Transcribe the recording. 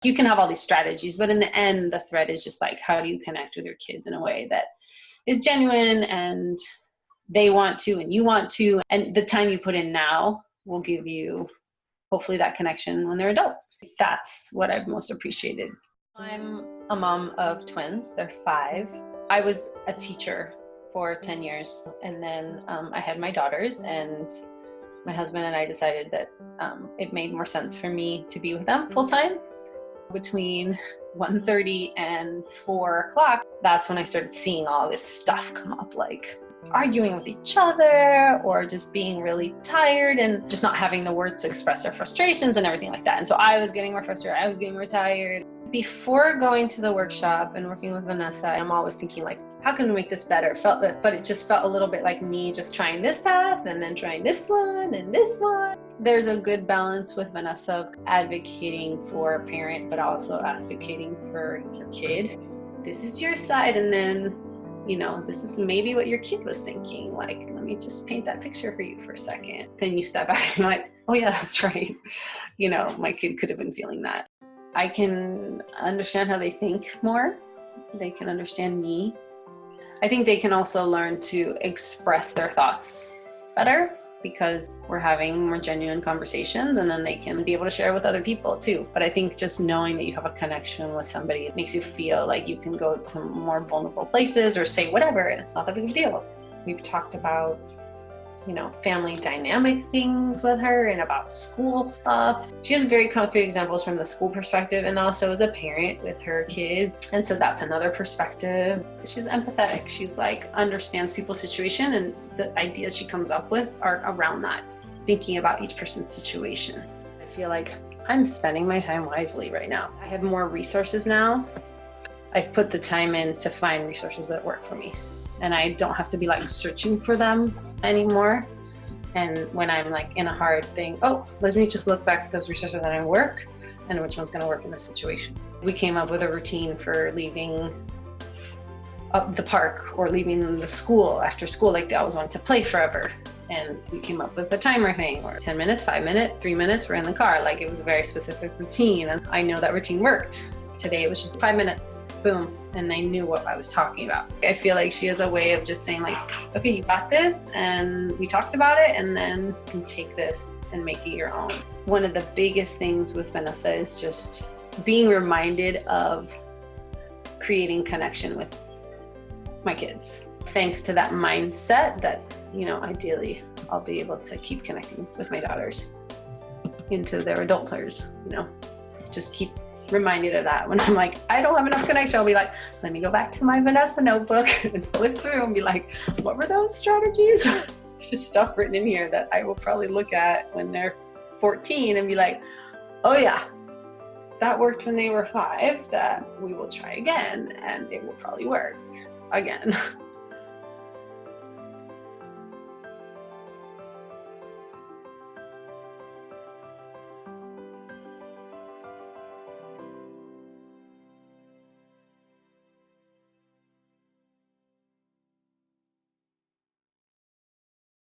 You can have all these strategies, but in the end, the thread is just like, how do you connect with your kids in a way that is genuine and they want to and you want to, and the time you put in now will give you hopefully that connection when they're adults. That's what I've most appreciated. I'm a mom of twins. They're 5. I was a teacher for 10 years, and then I had my daughters, and my husband and I decided that it made more sense for me to be with them full time. Between 1:30 and 4 o'clock, that's when I started seeing all this stuff come up, like arguing with each other or just being really tired and just not having the words to express their frustrations and everything like that. And so I was getting more frustrated. I was getting more tired. Before going to the workshop and working with Vanessa, I'm always thinking like, how can we make this better? But it just felt a little bit like me just trying this path and then trying this one and this one. There's a good balance with Vanessa of advocating for a parent, but also advocating for your kid. This is your side, and then, you know, this is maybe what your kid was thinking. Like, let me just paint that picture for you for a second. Then you step back and you're like, oh yeah, that's right. You know, my kid could have been feeling that. I can understand how they think more. They can understand me. I think they can also learn to express their thoughts better because we're having more genuine conversations, and then they can be able to share with other people too. But I think just knowing that you have a connection with somebody, it makes you feel like you can go to more vulnerable places or say whatever, and it's not that big of a deal. We've talked about, you know, family dynamic things with her and about school stuff. She has very concrete examples from the school perspective and also as a parent with her kids. And so that's another perspective. She's empathetic. She's like, understands people's situation, and the ideas she comes up with are around that, thinking about each person's situation. I feel like I'm spending my time wisely right now. I have more resources now. I've put the time in to find resources that work for me. And I don't have to be like searching for them anymore. And when I'm like in a hard thing, oh, let me just look back at those resources that I work and which one's gonna work in this situation. We came up with a routine for leaving up the park or leaving the school after school. Like, they always wanted to play forever. And we came up with the timer thing, or 10 minutes, 5 minutes, 3 minutes, we're in the car. Like, it was a very specific routine, and I know that routine worked. Today it was just 5 minutes, boom, and they knew what I was talking about. I feel like she has a way of just saying like, okay, you got this, and we talked about it, and then you can take this and make it your own. One of the biggest things with Vanessa is just being reminded of creating connection with my kids. Thanks to that mindset that, you know, ideally I'll be able to keep connecting with my daughters into their adulthood, you know, just keep reminded of that. When I'm like, I don't have enough connection, I'll be like, let me go back to my Vanessa notebook and flip through and be like, what were those strategies? Just stuff written in here that I will probably look at when they're 14 and be like, oh yeah, that worked when they were 5, that we will try again, and it will probably work again.